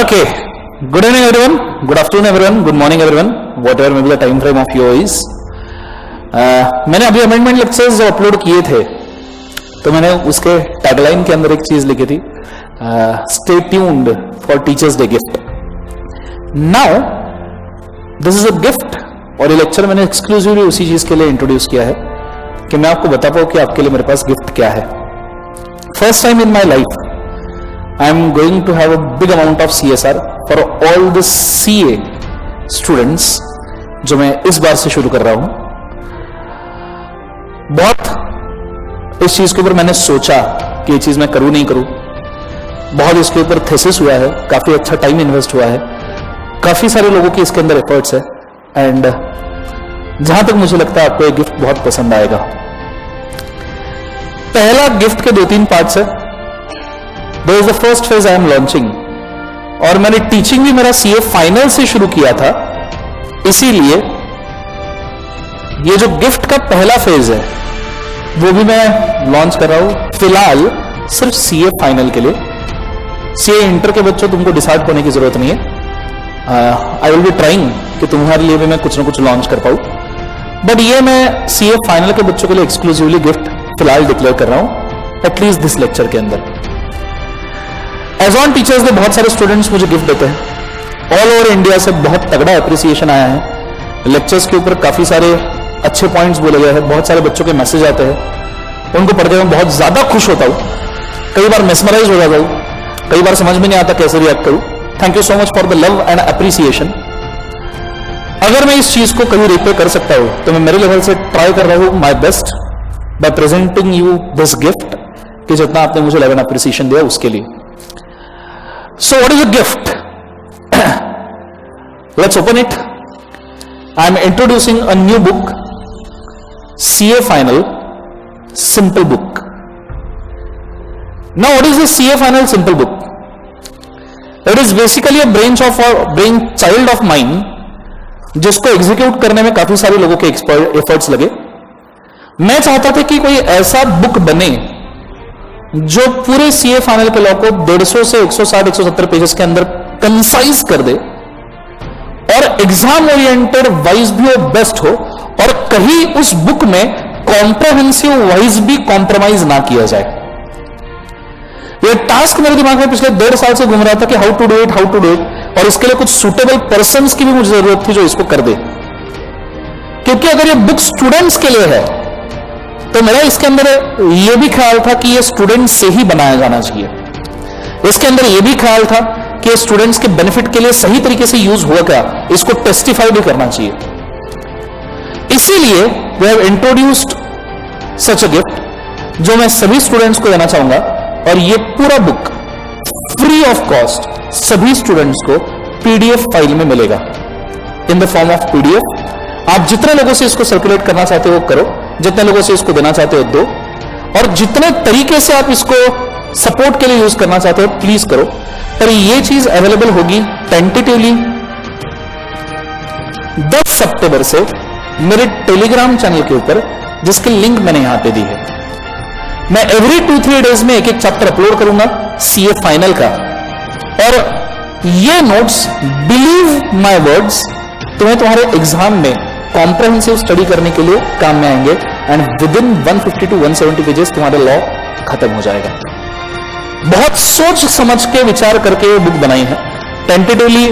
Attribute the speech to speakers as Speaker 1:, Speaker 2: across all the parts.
Speaker 1: Okay. Good evening, everyone. Good afternoon, everyone. Good morning, everyone. Whatever may be the time frame of yours. मैंने अभी amendment lectures जो upload किए थे, तो मैंने उसके टैगलाइन के अंदर एक चीज लिखी थी, stay tuned for teachers day gift. Now this is a gift, और ये लेक्चर मैंने एक्सक्लूसिवली उसी चीज के लिए इंट्रोड्यूस किया है कि मैं आपको बता पाऊं कि आपके लिए मेरे पास गिफ्ट क्या है. First time in my life I am going to have a big amount of CSR for all the CA students जो मैं इस बार से शुरू कर रहा हूं. बहुत इस चीज के ऊपर मैंने सोचा कि ये चीज मैं करूं नहीं करूं. बहुत इसके ऊपर थेसिस हुआ है, काफी अच्छा टाइम इन्वेस्ट हुआ है, काफी सारे लोगों की इसके अंदर एफर्ट्स है, एंड जहां तक मुझे लगता है आपको ये गिफ्ट बहुत पसंद आएगा. पहला गिफ्ट के 2-3 पार्ट्स है. There is the first phase I am launching, और मैंने टीचिंग भी मेरा CA फाइनल से शुरू किया था, इसीलिए ये जो गिफ्ट का पहला फेज है वो भी मैं लॉन्च कर रहा हूं फिलहाल सिर्फ CA फाइनल के लिए. CA इंटर के बच्चों तुमको डिसाइड होने की जरूरत नहीं है. आई विल बी ट्राइंग कि तुम्हारे लिए भी मैं कुछ ना कुछ लॉन्च कर पाऊं, बट ये मैं CA फाइनल के बच्चों के लिए एक्सक्लूसिवली गिफ्ट फिलहाल डिक्लेयर कर रहा हूं, एटलीस्ट दिस लेक्चर के अंदर. एज ऑन टीचर्स के बहुत सारे स्टूडेंट्स मुझे गिफ्ट देते हैं. ऑल ओवर इंडिया से बहुत तगड़ा अप्रिसिएशन आया है. लेक्चर्स के ऊपर काफी सारे अच्छे पॉइंट्स बोले गए हैं, बहुत सारे बच्चों के मैसेज आते हैं, उनको पढ़ के मैं बहुत ज्यादा खुश होता हूं. कई बार मेस्मराइज हो जाता हूं, कई बार समझ में नहीं आता कैसे रिएक्ट करूं. Thank you so much for the love and appreciation. अगर मैं इस चीज को कभी रिप्ले कर सकता हूं तो मैं मेरे लेवल से ट्राई कर रहा हूं my best bye presenting you this gift, कि जितना आपने मुझे लव एंड अप्रिसिएशन दिया उसके लिए. So what is a gift? Let's open it. I am introducing a new book, CA Final Simple Book. Now what is the CA Final Simple Book? It is basically a brainchild of mine, जिसको execute करने में काफी सारे लोगों के efforts लगे. मैं चाहता था कि कोई ऐसा बुक बने जो पूरे CA फाइनल के लॉ को 150 से 160-170 पेजेस के अंदर कंसाइज कर दे, और एग्जाम ओरिएंटेड वाइज भी वो बेस्ट हो, और कहीं उस बुक में कॉम्प्रहेंसिव वाइज भी कॉम्प्रोमाइज ना किया जाए. ये टास्क मेरे दिमाग में पिछले 1.5 साल से घूम रहा था कि हाउ टू डू इट, और इसके लिए कुछ सुटेबल पर्संस की भी मुझे जरूरत थी जो इसको कर दे. क्योंकि अगर ये बुक स्टूडेंट्स के लिए है तो मेरा इसके अंदर यह भी ख्याल था कि ये स्टूडेंट्स से ही बनाया जाना चाहिए. इसके अंदर यह भी ख्याल था कि स्टूडेंट्स के बेनिफिट के लिए सही तरीके से यूज हुआ क्या, इसको टेस्टिफाई भी करना चाहिए. इसीलिए we have introduced such a gift जो मैं सभी स्टूडेंट्स को देना चाहूंगा, और ये पूरा बुक फ्री ऑफ कॉस्ट सभी स्टूडेंट्स को PDF फाइल में मिलेगा, in the form of PDF. आप जितने लोगों से इसको सर्कुलेट करना चाहते हो करो, जितने लोगों से इसको देना चाहते हो दो, और जितने तरीके से आप इसको सपोर्ट के लिए यूज करना चाहते हो प्लीज करो. पर ये चीज अवेलेबल होगी टेंटेटिवली 10 सितंबर से मेरे टेलीग्राम चैनल के ऊपर, जिसकी लिंक मैंने यहां पे दी है. मैं एवरी 2-3 डेज में एक चैप्टर अपलोड करूंगा CA फाइनल का, और ये नोट्स, बिलीव माय वर्ड्स, तुम्हें तुम्हारे एग्जाम में कॉम्प्रहेंसिव स्टडी करने के लिए काम में आएंगे, and with in 150 to 170 pages तुम्हारा लॉ खत्म हो जाएगा. बहुत सोच समझ के विचार करके ये बुक बनाई है. टेंटेटिवली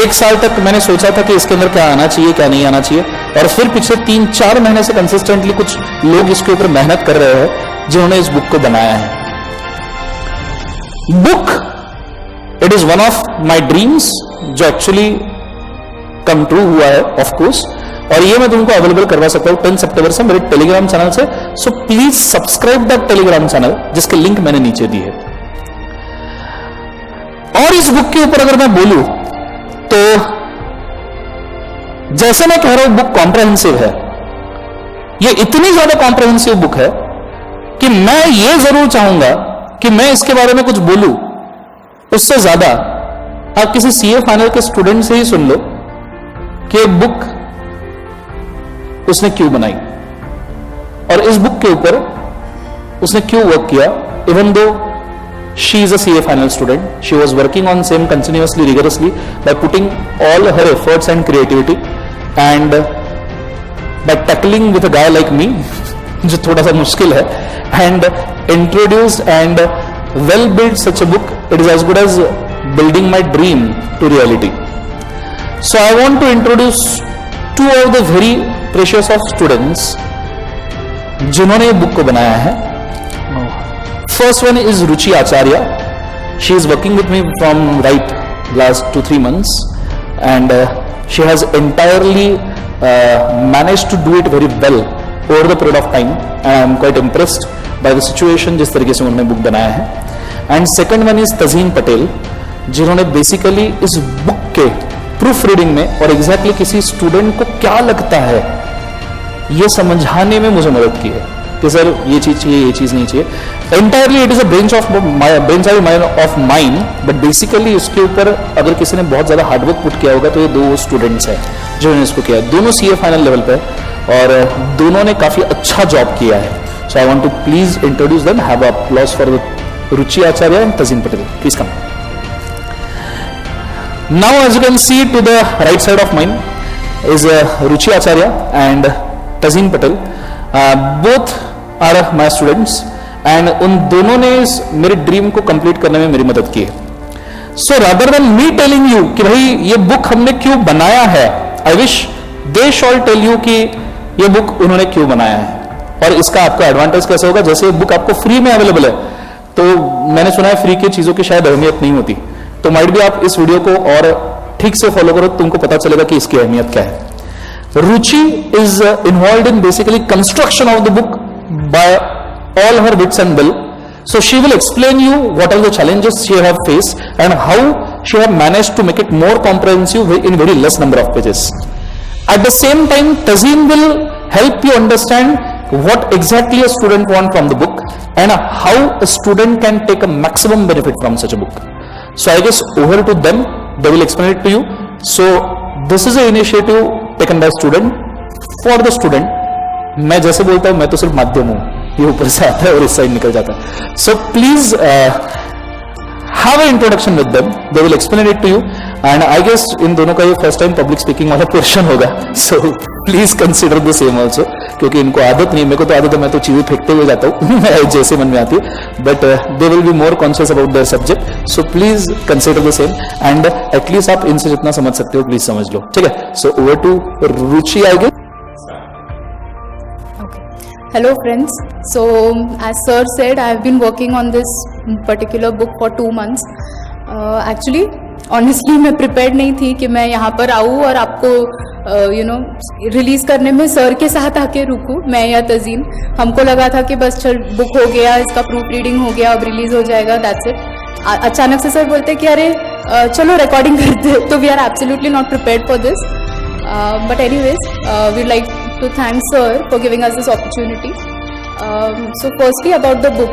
Speaker 1: 1 साल तक मैंने सोचा था कि इसके अंदर क्या आना चाहिए, क्या नहीं आना चाहिए, और फिर पिछले 3-4 महीने से कंसिस्टेंटली कुछ लोग इसके ऊपर मेहनत कर रहे हैं जिन्होंने इस बुक को बनाया है. Book it is one of my dreams जो एक्चुअली कम ट्रू हुआ है ऑफ कोर्स, और ये मैं तुमको अवेलेबल करवा सकता हूं 10 सितंबर से मेरे टेलीग्राम चैनल से. So please subscribe the Telegram channel, जिसकी लिंक मैंने नीचे दी है. और इस बुक के ऊपर अगर मैं बोलूं तो जैसे मैं कह रहा हूं बुक कॉम्प्रहेंसिव है, ये इतनी ज्यादा कॉम्प्रहेंसिव बुक है कि मैं ये जरूर चाहूंगा कि मैं इसके बारे में कुछ बोलूं, उससे ज्यादा आप किसी CA फाइनल के स्टूडेंट से ही सुन लो कि एक बुक उसने क्यों बनाई, और इस बुक के ऊपर उसने क्यों वर्क किया, even though She is a CA final student. She was working on same continuously, rigorously by putting all her efforts and creativity, and by tackling with a guy like me, जो थोड़ा सा मुश्किल है, and introduced and well built such a book. It is as good as building my dream to reality. So I want to introduce two of the very precious of students जिन्होंने ये book को बनाया है. First one is Ruchi Acharya. She is working with me from right last 2-3 months, and she has entirely managed to do it very well over the period of time. I am quite impressed by the situation जिस तरीके से उन्होंने book बनाया है. And second one is Tazeen Patel, जिन्होंने basically इस book के proof reading में और एग्जैक्टली किसी स्टूडेंट को क्या लगता है ये समझाने में मुझे मदद की है कि सर ये चीज चाहिए, ये चीज नहीं चाहिए. Entirely it is a brain of mind, but basically इसके ऊपर अगर किसी ने बहुत ज्यादा हार्डवर्क पुट किया होगा तो ये दो स्टूडेंट्स हैं जिन्होंने इसको किया. दोनों सीए फाइनल लेवल पे और दोनों ने काफी अच्छा जॉब किया है. So I want to please introduce them. Have a applause for Ruchi Acharya and Tazeen Patel. Please come. Now, as you can see, to the right side of mine is Ruchi Acharya and Tazeen Patel. Both are my students, and उन दोनों ने मेरे dream को complete करने में मेरी मदद की है. So rather than me telling you कि भाई ये बुक हमने क्यों बनाया है, I wish they shall tell you कि ये बुक उन्होंने क्यों बनाया है और इसका आपका एडवांटेज कैसे होगा. जैसे ये बुक आपको फ्री में अवेलेबल है, तो मैंने सुना है फ्री की चीजों की शायद अहमियत नहीं होती, तो माइट भी आप इस वीडियो को और ठीक से फॉलो करो, तुमको पता चलेगा कि इसकी अहमियत क्या है. Ruchi is involved in basically construction of the book by all her bits and bill. So she will explain you what are the challenges she have face and how she have managed to make it more comprehensive in very less number of pages. At the same time Tazeen will help you understand what exactly a student wants from the book and how a student can take a maximum benefit from such a book. So I guess over to them, they will explain it to you. So this is an initiative taken by student for the student. मैं जैसे बोलता हूँ मैं तो सिर्फ माध्यम हूँ, ये ऊपर से आता है और इस साइड निकल जाता है. So please have an introduction with them. They will explain it to you. And I guess इन दोनों का ये first time public speaking वाला portion होगा. So please consider the same also. क्योंकि इनको आदत नहीं, मेरे को तो आदत है, मैं तो चीजें फेंकते हुए जाता हूँ जैसे मन में आती है. But they will be more conscious about their subject. So please consider the same. And at least आप इनसे जितना समझ सकते हो please समझ लो, ठीक है. So over to Ruchi, I guess.
Speaker 2: Hello friends. So as sir said, I have been working on this particular book for 2 months. Actually, honestly मैं prepared नहीं थी कि मैं यहाँ पर आऊँ और आपको रिलीज करने में सर के साथ आके रुकूँ, मैं या तजीन. हमको लगा था कि बस चल बुक हो गया, इसका प्रूफ रीडिंग हो गया, अब रिलीज हो जाएगा, दैट्स इट. अचानक से सर बोलते कि अरे चलो रिकॉर्डिंग करते, तो we are absolutely not prepared for this. But anyways, we'd like to thank sir for giving us this opportunity. So firstly about the book,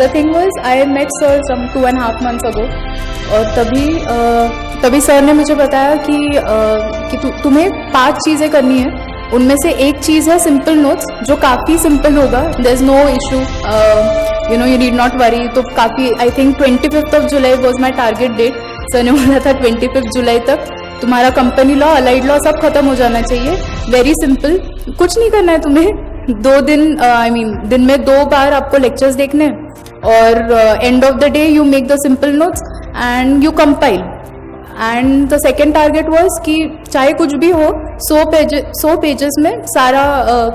Speaker 2: the thing was I met sir some 2.5 months ago, और तभी sir ने मुझे बताया कि तुम्हें 5 चीज़ें करनी है. उनमें से एक चीज़ है सिंपल नोट्स, जो काफ़ी सिंपल होगा. There is no issue, you need not worry. तो काफ़ी, I think 25 July was my target date. Sir ने बोला था 25 जुलाई तक तुम्हारा कंपनी लॉ, अलाइड लॉ सब खत्म हो जाना चाहिए. वेरी सिंपल, कुछ नहीं करना है तुम्हें. 2 दिन दिन में 2 बार आपको लेक्चर्स देखने, और end of the day you make the simple notes and you compile. And the second target was कि चाहे कुछ भी हो, 100 पेजेस में सारा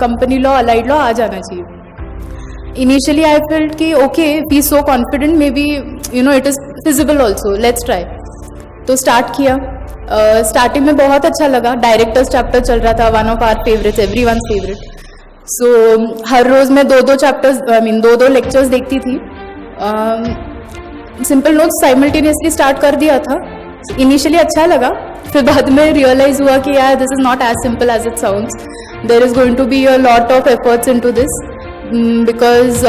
Speaker 2: कंपनी लॉ, अलाइड लॉ आ जाना चाहिए. इनिशियली आई फेल्ट कि okay, we so confident, maybe it is feasible also, let's try. तो स्टार्ट किया. स्टार्टिंग में बहुत अच्छा लगा. डायरेक्टर्स चैप्टर चल रहा था, one of our favourites, everyone's favourite. So हर रोज़ मैं 2-2 चैप्टर्स, 2-2 लेक्चर्स देखती थी. सिंपल नोट्स साइमल्टेनियसली स्टार्ट कर दिया था. इनिशियली अच्छा लगा, फिर बाद में रियलाइज हुआ कि यार this is not as simple as it sounds. There is going to be a lot of efforts into this, because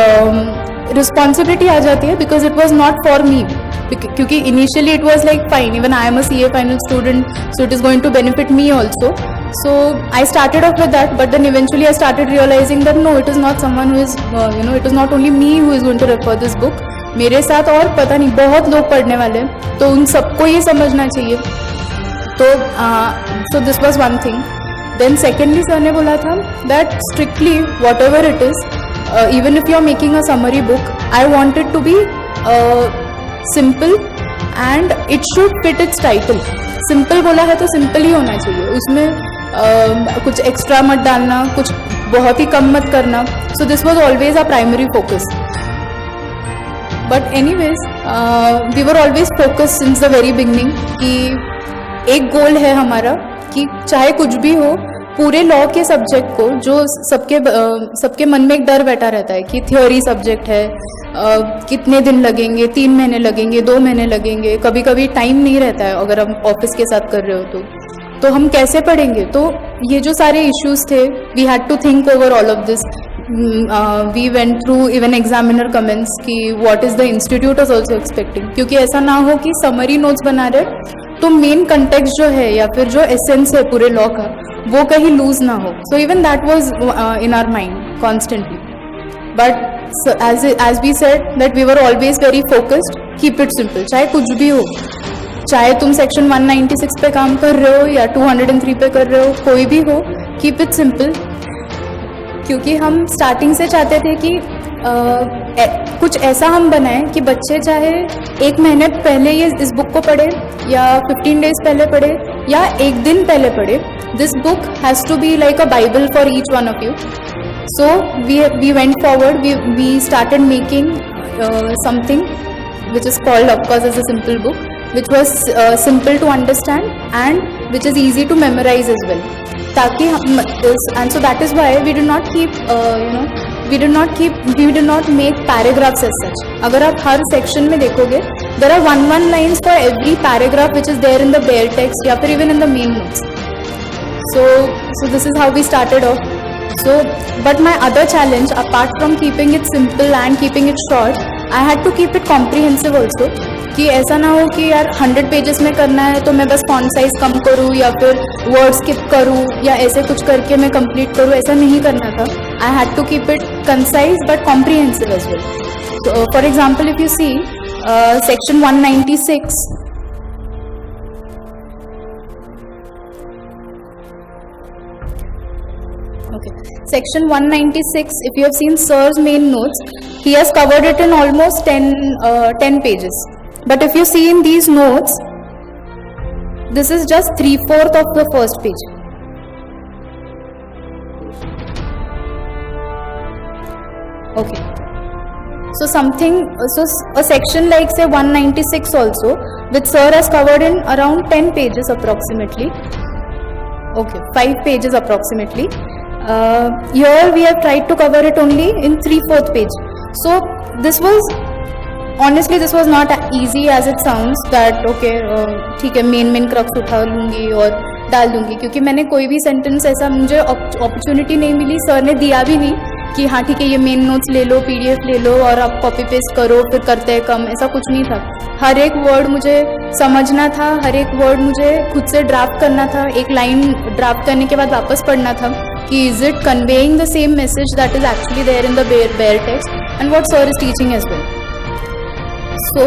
Speaker 2: responsibility आ जाती है, because it was not for me. क्योंकि initially it was like fine, even I am a CA final student, so it is going to benefit me also. So I started off with that, but then eventually I started realizing that no, it is not someone who is, it is not only me who is going to refer this book, मेरे साथ और पता नहीं बहुत लोग पढ़ने वाले हैं, तो उन सबको ये समझना चाहिए। तो so this was one thing. Then secondly sir ने बोला था that strictly whatever it is, even if you are making a summary book, I want it to be simple and it should fit its title. Simple बोला है तो simple ही होना चाहिए, उसमें कुछ extra मत डालना, कुछ बहुत ही कम मत करना. So this was always our primary focus. But anyways, we were always focused since the very beginning कि एक गोल है हमारा कि चाहे कुछ भी हो, पूरे लॉ के सब्जेक्ट को, जो सबके मन में एक डर बैठा रहता है कि थ्योरी सब्जेक्ट है, कितने दिन लगेंगे, 3 महीने लगेंगे, 2 महीने लगेंगे, कभी कभी टाइम नहीं रहता है अगर हम ऑफिस के साथ कर रहे हो तो हम कैसे पढ़ेंगे. तो ये जो सारे इश्यूज थे, we had to think over all of this. We went through even examiner comments कि what is the institute is also expecting, क्योंकि ऐसा ना हो कि समरी नोट्स बना रहे तो मेन कंटेक्स्ट जो है या फिर जो एसेंस है पूरे लॉ का वो कहीं लूज ना हो. So even that was in our mind constantly. But as we said that we were always very focused, keep it simple. चाहे कुछ भी हो, चाहे तुम सेक्शन 196 पे काम कर रहे हो या 203 पे कर रहे हो, कोई भी हो, कीप इट सिंपल. क्योंकि हम स्टार्टिंग से चाहते थे कि कुछ ऐसा हम बनाएं कि बच्चे चाहे 1 महीने पहले ये इस बुक को पढ़े या 15 डेज पहले पढ़े या 1 दिन पहले पढ़े. This book has to be like a Bible for each one of you. So we went forward, we started making something which is called, of course, as a simple book, which was simple to understand and which is easy to memorize as well. ताकि हम and so that is why we do not keep we do not make paragraphs as such. अगर आप हर section में देखोगे, there are one lines for every paragraph which is there in the bare text या फिर even in the main notes. So this is how we started off. So but my other challenge, apart from keeping it simple and keeping it short, I had to keep it comprehensive also. कि ऐसा ना हो कि यार 100 pages में करना है तो मैं बस फॉन्ट साइज कम करूँ या फिर वर्ड स्किप करूँ या ऐसे कुछ करके मैं कंप्लीट करूँ, ऐसा नहीं करना था. I had to keep it concise but comprehensive as well. तो for example if you see section 196, okay, section 196, if you have seen sir's main notes, he has covered it in almost 10 pages. But if you see in these notes, this is just 3/4 of the first page. Okay, so a section like say 196 also, which sir has covered in around 10 pages approximately. Okay, 5 pages approximately. Here we have tried to cover it only in 3/4 page. So this was not easy as it sounds that okay, ठीक है, main crux उठा लूँगी और डाल दूँगी. क्योंकि मैंने कोई भी सेंटेंस ऐसा, मुझे अपॉर्चुनिटी नहीं मिली, सर ने दिया भी नहीं कि हाँ ठीक है ये मेन नोट्स ले लो, PDF ले लो और आप कॉपी पेस्ट करो फिर करते हैं कम, ऐसा कुछ नहीं था. हर एक वर्ड मुझे समझना था, हर एक वर्ड मुझे खुद से ड्राफ्ट करना था. एक लाइन ड्राफ्ट करने के बाद वापस पढ़ना था कि is it conveying the same message that is actually there in the bare text and what sir is teaching as well. So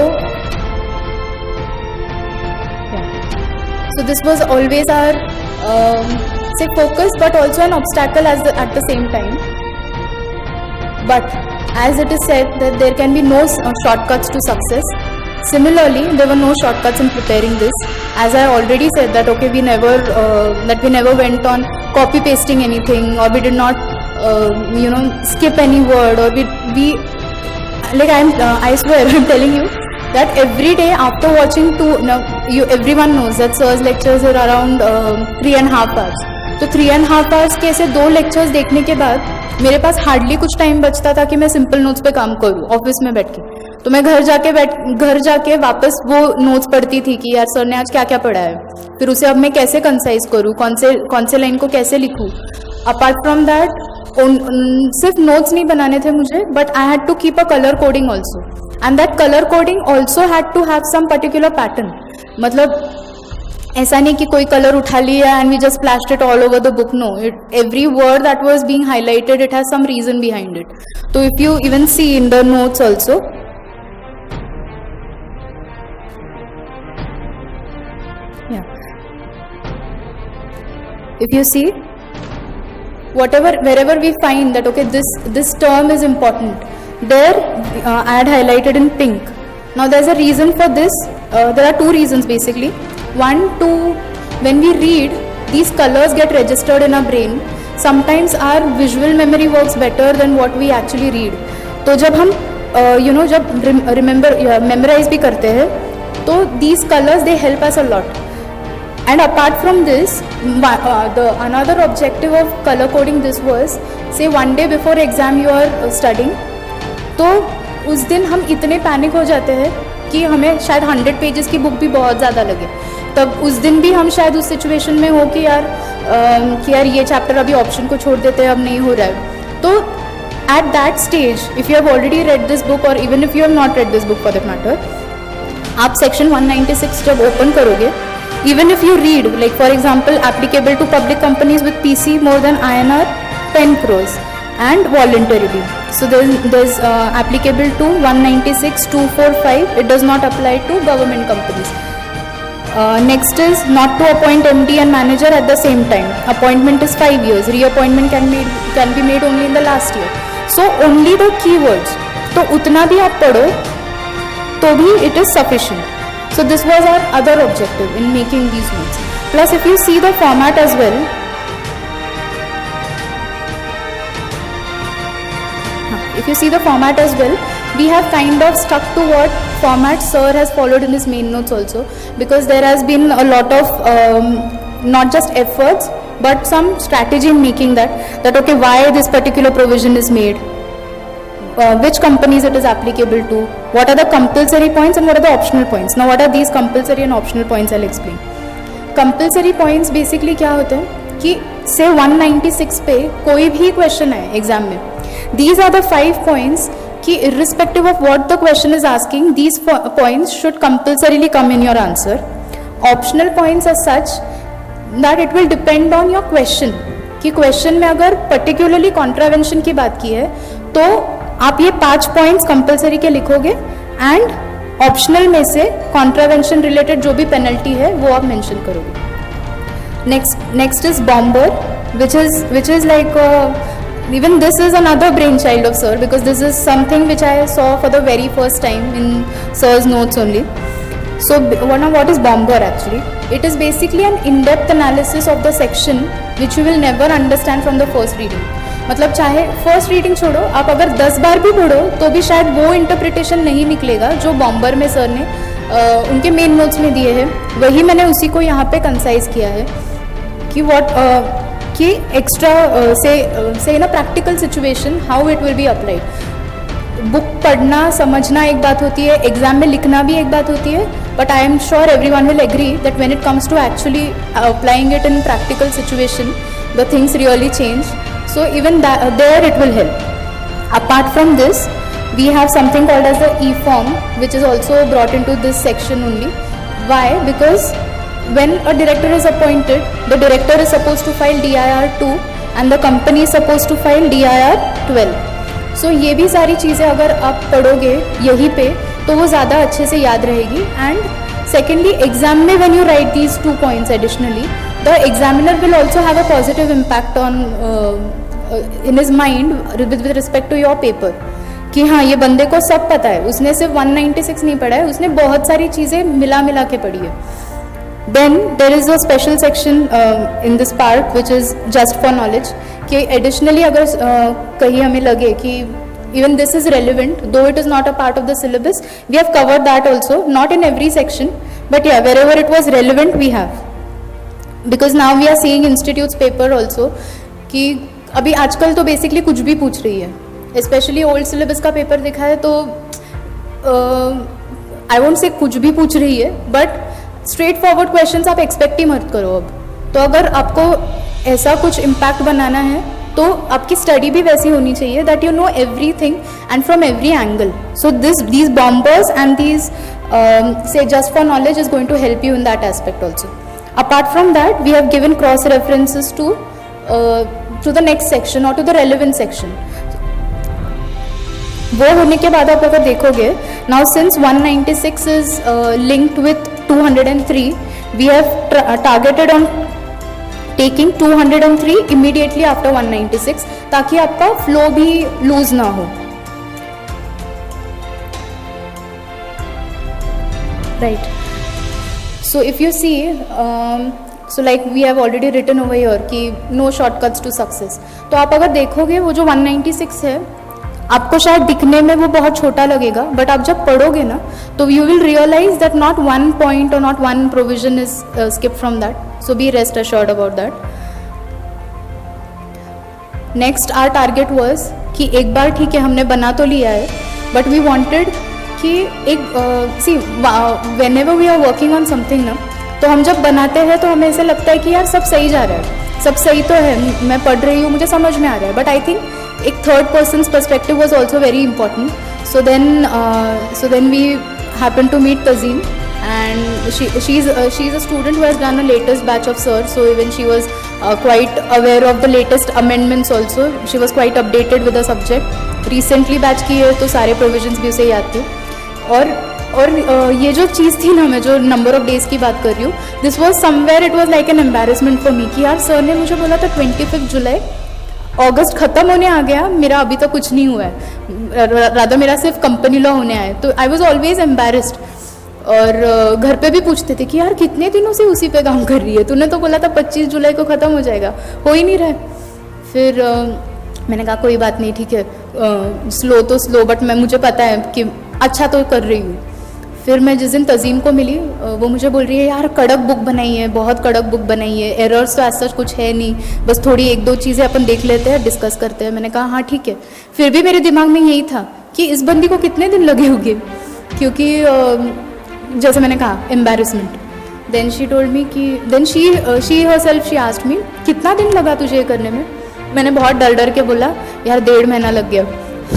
Speaker 2: this was always our say focus, but also an obstacle at the same time. But as it is said that there can be no shortcuts to success. Similarly, there were no shortcuts in preparing this. As I already said that okay, we never went on copy pasting anything, or we did not skip any word, or we like I swear I'm telling you that every day after watching everyone knows that sir's lectures are around 3.5 hours. तो 3.5 hours के ऐसे 2 lectures देखने के बाद मेरे पास hardly कुछ time बचता था कि मैं सिंपल नोट्स पे काम करूँ ऑफिस में बैठ के. तो मैं घर जाके वापस वो नोट्स पढ़ती थी कि यार सर ने आज क्या क्या पढ़ा है, फिर उसे अब मैं कैसे कंसाइज करूँ, कौन से लाइन को कैसे लिखूँ. अपार्ट फ्रॉम दैट सिर्फ नोट्स नहीं बनाने थे मुझे, but I had to keep a colour coding also, and that colour coding also had to have some particular pattern. मतलब ऐसा नहीं कि कोई कलर उठा लिया and we just splashed it all over the book. No, every word that was being highlighted, it has some reason behind it. तो if you even see in the notes also, Yeah. If you see, wherever we find that okay, this term is important, there I had highlighted in pink. Now there's a reason for this. There are two reasons basically. One, when we read, these colors get registered in our brain. Sometimes our visual memory works better than what we actually read. तो जब हम जब memorize भी करते हैं, तो these colors they help us a lot. And apart from this, the another objective of color coding this was, say one day before exam you are studying, तो उस दिन हम इतने पैनिक हो जाते हैं कि हमें शायद 100 पेजेस की बुक भी बहुत ज़्यादा लगे. तब उस दिन भी हम शायद उस सिचुएशन में हो कि यार ये चैप्टर अभी ऑप्शन को छोड़ देते हैं, अब नहीं हो रहा है. तो at that stage if you have already read this book और even if you have not read this book for that matter, आप सेक्शन 196 जब ओपन करोगे, even if you read, like for example, applicable to public companies with PC more than INR 10 crores and voluntarily. So there's applicable to 196, 245. It does not apply to government companies. Next is not to appoint MD and manager at the same time. Appointment is 5 years. Reappointment can be made only in the last year. So only the keywords. तो उतना भी आप पढ़ो तो भी it is sufficient. So this was our other objective in making these notes. Plus if you see the format as well, we have kind of stuck to what format sir has followed in his main notes also, because there has been a lot of not just efforts but some strategy in making that okay, why this particular provision is made, which companies it is applicable to, what are the compulsory points and what are the optional points. Now what are these compulsory and optional points, I'll explain. Compulsory points basically क्या होते हैं कि say 196 पे कोई भी question है exam में, these are the 5 points कि irrespective of what the question is asking, these points should compulsorily come in your answer. Optional points are such that it will depend on your question, कि question में अगर particularly contravention की बात की है तो आप ये 5 पॉइंट्स कंपलसरी के लिखोगे एंड ऑप्शनल में से कॉन्ट्रावेंशन रिलेटेड जो भी पेनल्टी है वो आप मेंशन करोगे. Next is bomber, which is like even this is another brainchild of sir, because this is something which I saw for the very first time in sir's notes only. So what is bomber actually? It is basically an in-depth analysis of the section which you will never understand from the first reading. मतलब चाहे first reading छोड़ो, आप अगर 10 बार भी पढ़ो तो भी शायद वो इंटरप्रिटेशन नहीं निकलेगा जो बॉम्बर में सर ने उनके मेन नोट्स में दिए हैं. वही मैंने उसी को यहाँ पे कंसाइज किया है कि कि एक्स्ट्रा से in a practical situation how it will be applied. Book पढ़ना समझना एक बात होती है, एग्जाम में लिखना भी एक बात होती है, but I am sure everyone will agree that when it comes to actually applying it in practical situation the things really change. So even there it will help. Apart from this, we have something called as the E-form, which is also brought into this section only. Why? Because when a director is appointed, the director is supposed to file DIR 2 and the company is supposed to file DIR 12. So ये भी सारी चीज़ें अगर आप पढ़ोगे यहीं पे तो वो ज़्यादा अच्छे से याद रहेगी. And secondly, exam में when you write these 2 points additionally, the examiner will also have a positive impact on in his mind with respect to your paper, कि हाँ ये बंदे को सब पता है, उसने सिर्फ 196 नहीं पढ़ा है, उसने बहुत सारी चीज़ें मिला के पढ़ी है. Then there is a special section in this part which is just for knowledge, कि additionally अगर कहीं हमें लगे कि even this is relevant, though it is not a part of the syllabus, we have covered that also, not in every section, but yeah, wherever it was relevant we have. Because now we are seeing institutes paper also कि अभी आजकल तो basically कुछ भी पूछ रही है, specially old syllabus का पेपर देखा है तो आई वोंट से कुछ भी पूछ रही है, बट स्ट्रेट फॉरवर्ड क्वेश्चंस आप एक्सपेक्ट ही मत करो अब. तो अगर आपको ऐसा कुछ इम्पैक्ट बनाना है तो आपकी स्टडी भी वैसी होनी चाहिए that you know everything and from every angle. So these bombers and these say just for knowledge is going to help you in that aspect also. Apart from that, we have given cross references to the next section or to the relevant section. वो होने के बाद आप अगर देखोगे, now since 196 is linked with 203. We have targeted on taking 203 immediately after 196 ताकि आपका flow भी लूज ना हो. Right. So if you see, so like we have already written over here कि no shortcuts to success. तो आप अगर देखोगे वो जो 196 है, आपको शायद दिखने में वो बहुत छोटा लगेगा, बट आप जब पढ़ोगे ना तो you will realize that not one point or not one provision is skipped from that. So be rest assured about that. Next our target was कि एक बार ठीक है हमने बना तो लिया है, but we wanted कि एक सी whenever we are working on something ना, तो हम जब बनाते हैं तो हमें ऐसे लगता है कि यार सब सही जा रहा है, सब सही तो है, मैं पढ़ रही हूँ, मुझे समझ में आ रहा है, बट आई थिंक एक third person perspective was also very important. So then we happen to meet Tazeen and she is a student who has done a latest batch of SIR, so even she was quite aware of the latest amendments also. She was quite updated with the subject. Recently batch की है तो सारे provisions भी उसे याद थे. और ये जो चीज़ थी ना, मैं जो नंबर ऑफ डेज़ की बात कर रही हूँ, this was somewhere it was like an embarrassment for me कि यार सर ने मुझे बोला था 25 जुलाई, अगस्त ख़त्म होने आ गया, मेरा अभी तक कुछ नहीं हुआ है, राधा मेरा सिर्फ कंपनी लॉ होने आया. तो आई वॉज ऑलवेज एम्बेरस्ड. और घर पे भी पूछते थे कि यार कितने दिनों से उसी पे काम कर रही है, तूने तो बोला था 25 जुलाई को ख़त्म हो जाएगा, हो ही नहीं रहा है. फिर मैंने कहा कोई बात नहीं, ठीक है, स्लो तो स्लो, बट मुझे पता है कि अच्छा तो कर रही हूँ. फिर मैं जिस दिन तजीम को मिली, वो मुझे बोल रही है यार कड़क बुक बनाई है, बहुत कड़क बुक बनाई है, एरर्स तो ऐसा कुछ है नहीं, बस थोड़ी एक दो चीज़ें अपन देख लेते हैं, डिस्कस करते हैं. मैंने कहा हाँ ठीक है. फिर भी मेरे दिमाग में यही था कि इस बंदी को कितने दिन लगे होंगे, क्योंकि जैसे मैंने कहा embarrassment. Then she told me कि then she herself she asked me कितना दिन लगा तुझे ये करने में. मैंने बहुत डर डर के बोला यार 1.5 महीना लग गया.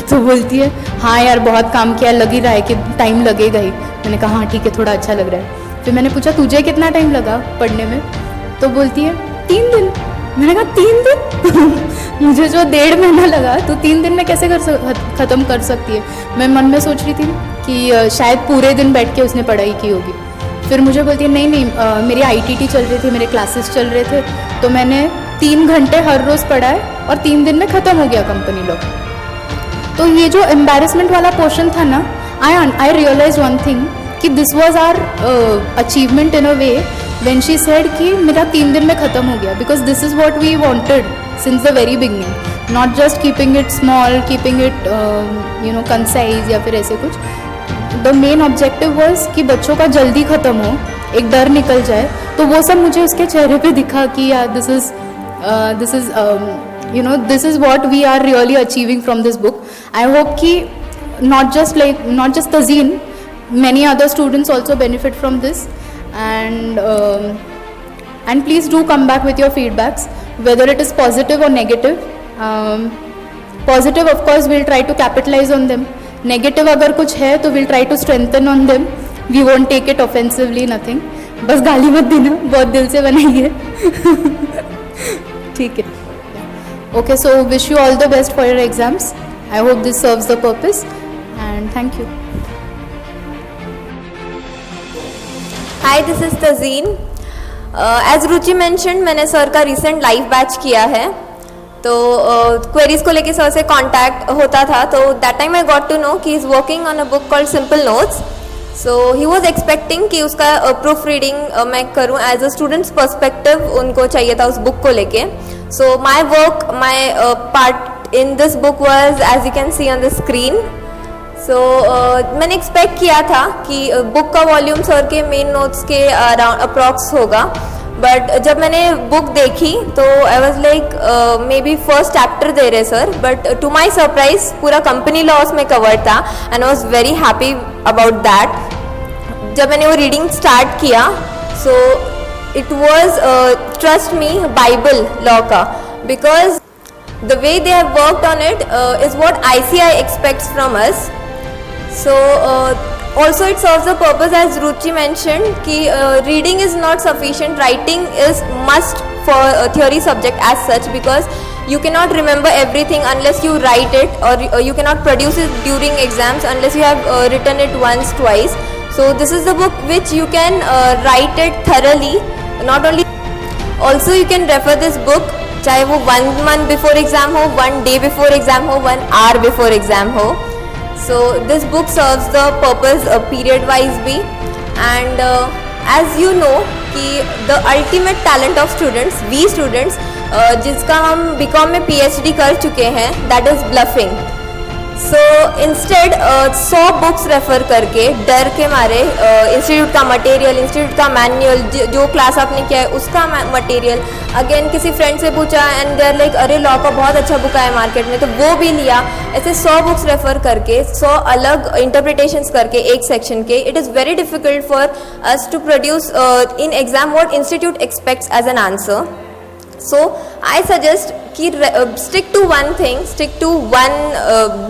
Speaker 2: तो बोलती है हाँ यार बहुत काम किया, लग ही रहा है कि टाइम लगेगा ही. मैंने कहा हाँ ठीक है, थोड़ा अच्छा लग रहा है. फिर मैंने पूछा तुझे कितना टाइम लगा पढ़ने में, तो बोलती है 3 दिन. मैंने कहा 3 दिन मुझे जो 1.5 महीना लगा तो 3 दिन में कैसे ख़त्म कर सकती है. मैं मन में सोच रही थी कि शायद पूरे दिन बैठ के उसने पढ़ाई की होगी. फिर मुझे बोलती है नहीं मेरी ITT चल रही थी, मेरे क्लासेस चल रहे थे, तो मैंने 3 घंटे हर रोज़ पढ़ा है और 3 दिन में ख़त्म हो गया कंपनी लॉ. तो ये जो एम्बेरसमेंट वाला पोर्शन था ना, आई रियलाइज वन थिंग कि this was our achievement in a way when she said कि मेरा 3 दिन में ख़त्म हो गया, because this is what we wanted since the very beginning, not just keeping it small, keeping it concise या फिर ऐसे कुछ. द मेन ऑब्जेक्टिव वॉज कि बच्चों का जल्दी ख़त्म हो, एक डर निकल जाए. तो वो सब मुझे उसके चेहरे पे दिखा कि यार this is this is what we are really achieving from this book. I hope ki not just Tazeen, many other students also benefit from this, and please do come back with your feedbacks, whether it is positive or negative. Positive of course we'll try to capitalize on them. Negative अगर कुछ है तो we'll try to strengthen on them. We won't take it offensively, nothing. बस गाली मत देना, बहुत दिल से बनाई है. ठीक है. Okay, so wish you all the best for your exams. I hope this serves the purpose, and thank you.
Speaker 3: Hi, this is Tazeen. As Ruchi mentioned, मैंने सर का recent live batch किया है, तो queries को लेके sir से contact होता था. तो that time I got to know कि he is working on a book called Simple Notes. So he was expecting कि उसका proof reading मैं करूँ as a student's perspective, उनको चाहिए था उस book को लेके. So my work, my part in this book was, as you can see on the screen. So मैंने expect किया था कि book का volume सर के main notes के around approx होगा, but जब मैंने book देखी तो I was like maybe first chapter दे रहे sir, but to my surprise पूरा company law उसमें covered था, and I was very happy about that. जब मैंने वो reading start किया, so it was trust me Bible law का, because the way they have worked on it is what ICI expects from us. So also it serves the purpose, as Ruchi mentioned, कि reading is not sufficient, writing is must for a theory subject as such, because you cannot remember everything unless you write it, or you cannot produce it during exams unless you have written it once, twice. So this is the book which you can write it thoroughly. Not only, also you can refer this book चाहे वो 1 month before exam हो, 1 day before exam हो, 1 hour before exam हो. So this book serves the purpose period wise भी. And as you know कि the ultimate talent of students, we students जिसका हम BCom में PhD कर चुके हैं, that is bluffing. So instead 100 books refer करके डर के मारे इंस्टीट्यूट का मटेरियल, इंस्टीट्यूट का मैनुअल, जो क्लास आपने किया है उसका मटेरियल, अगेन किसी फ्रेंड से पूछा एंड देयर लाइक अरे लॉ का बहुत अच्छा बुक आया मार्केट में तो वो भी लिया. ऐसे 100 बुक्स रेफर करके 100 अलग इंटरप्रिटेशंस करके एक सेक्शन के, it is very difficult for us to produce in exam what institute expects as an answer. So I suggest कि stick to one thing, stick to one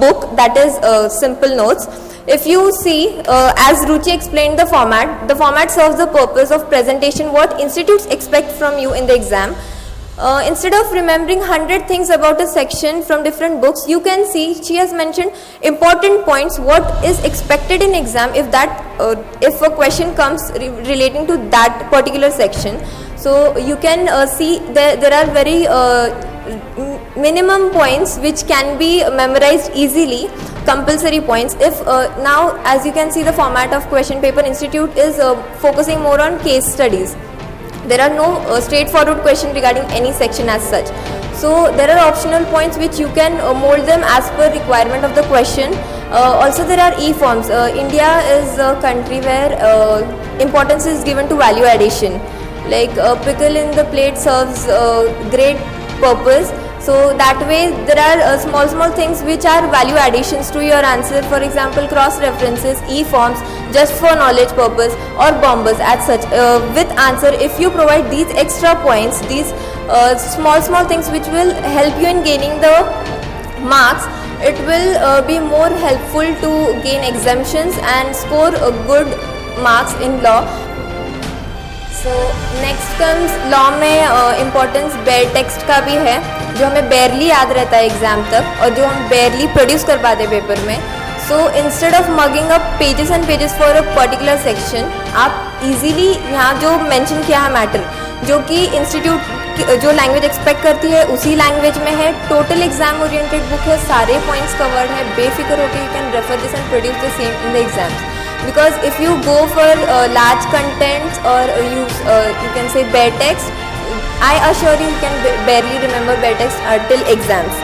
Speaker 3: book, that is simple notes. If you see, as Ruchi explained the format serves the purpose of presentation what institutes expect from you in the exam. Instead of remembering 100 things about a section from different books, you can see she has mentioned important points what is expected in exam if a question comes relating to that particular section. So you can see there are very minimum points which can be memorized easily, compulsory points. If now as you can see the format of question paper, institute is focusing more on case studies. There are no straightforward questions regarding any section as such. So there are optional points which you can mold them as per requirement of the question. Also there are e-forms. India is a country where importance is given to value addition. Like pickle in the plate serves great purpose. So that way there are small things which are value additions to your answer. For example, cross references, e-forms just for knowledge purpose, or bombers as such with answer. If you provide these extra points, these small things which will help you in gaining the marks, it will be more helpful to gain exemptions and score good marks in law. So next comes law में importance bare text का भी है जो हमें barely याद रहता है exam तक और जो हम barely प्रोड्यूस कर पाते हैं पेपर में. So instead of mugging up pages and pages for a particular section, आप easily यहाँ जो mention किया है matter जो कि इंस्टीट्यूट जो लैंग्वेज एक्सपेक्ट करती है उसी लैंग्वेज में है, टोटल एग्जाम ओरिएंटेड बुक है, सारे पॉइंट्स कवर्ड है, बेफिक्र होकर you can refer this and produce the same in the exams. Because if you go for large contents or you can say bare text, I assure you can barely remember bare text till exams.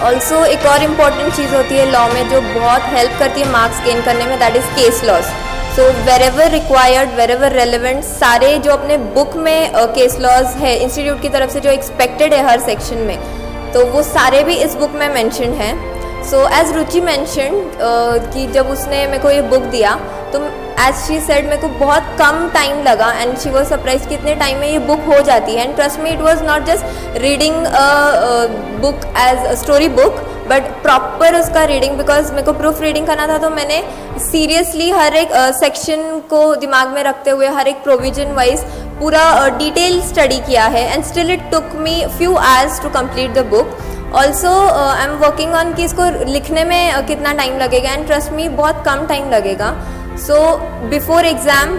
Speaker 3: Also एक और important चीज़ होती है law में जो बहुत help करती है marks gain करने में, that is case laws. So wherever required, wherever relevant, सारे जो अपने बुक में केस लॉज है इंस्टीट्यूट की तरफ से जो एक्सपेक्टेड है हर सेक्शन में, तो वो सारे भी इस बुक में मेंशन है. सो एज रुचि मैंशन कि जब उसने मेरे को ये बुक दिया तो एज शी सेड मेरे को बहुत कम टाइम लगा एंड शी वॉज सरप्राइज कि इतने टाइम में ये बुक हो जाती है. And trust me, it was not just reading book as a story book but proper उसका रीडिंग, बिकॉज मेरे को प्रूफ रीडिंग करना था तो मैंने सीरियसली हर एक सेक्शन को दिमाग में रखते हुए हर एक प्रोविजन वाइज पूरा डिटेल स्टडी किया है. And still it took me few hours to complete the book. Also I am working on कि इसको लिखने में कितना टाइम लगेगा एंड ट्रस्ट मी बहुत कम टाइम लगेगा. सो बिफोर एग्ज़ाम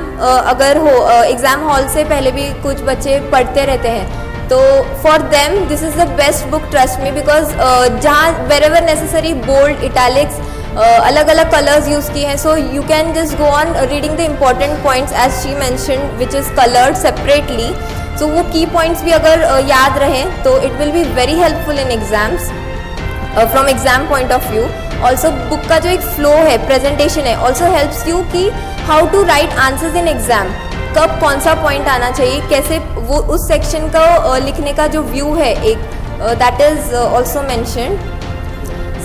Speaker 3: अगर हो एग्ज़ाम हॉल से पहले भी कुछ बच्चे पढ़ते रहते हैं तो for them this is the best book, trust me, because जहाँ wherever necessary bold italics अलग अलग कलर्स यूज़ किए हैं. So you can just go on reading the important points as she mention which is coloured separately. So वो key points भी अगर याद रहें तो it will be very helpful in exams from exam point of view. Also book का जो एक flow है, प्रेजेंटेशन है, ऑल्सो हेल्प्स यू कि how to write answers in exam, कब कौन सा पॉइंट आना चाहिए, कैसे वो उस सेक्शन को लिखने का जो व्यू है एक, that is also mentioned.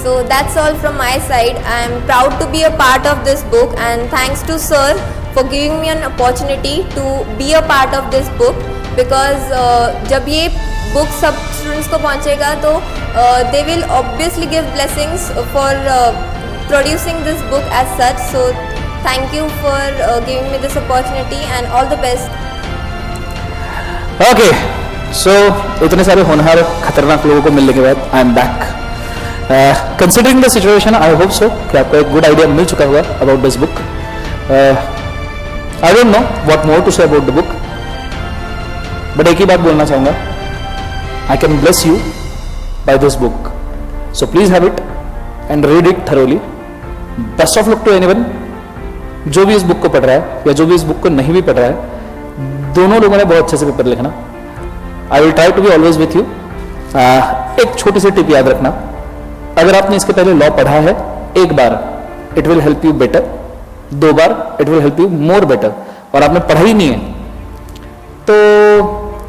Speaker 3: So that's all from my side. I am proud to be a part of this book and thanks to sir for giving me an opportunity to be a part of this book because जब ये book सब students को पहुँचेगा तो they will obviously give blessings for producing this book as such. So thank you for giving me this opportunity and all the best.
Speaker 1: Okay, so इतने सारे होनहार खतरनाक लोगों को मिलने के बाद I am back. Considering the situation I hope so कि आपको एक गुड आइडिया मिल चुका होगा about this book. I don't know what more to say about the book, but एक ही बात बोलना चाहूंगा, I can bless you by this book, so please have it and read it thoroughly. Best of luck to anyone जो भी इस book को पढ़ रहा है या जो भी इस बुक को नहीं भी पढ़ रहा है. दोनों लोगों ने बहुत अच्छे से पेपर लिखना. I will try to be always with you. एक छोटी सी टिप याद रखना, अगर आपने इसके पहले लॉ पढ़ा है एक बार it will help you better, 2 बार it will help you more better, और आपने पढ़ा ही नहीं है तो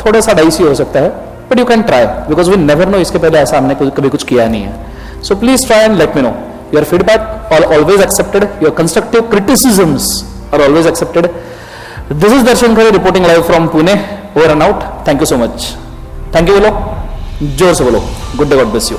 Speaker 1: थोड़ा सा डाइसी हो सकता है, but you can try because we never know, इसके पहले ऐसा हमने कभी कुछ किया नहीं है. So please try and let me know. Your feedback are always accepted, your constructive criticisms are always accepted. This is Darshan Khare reporting live from Pune. Over and out. Thank you so much. Thank you. बोलो जोर से बोलो. Good day, God bless you.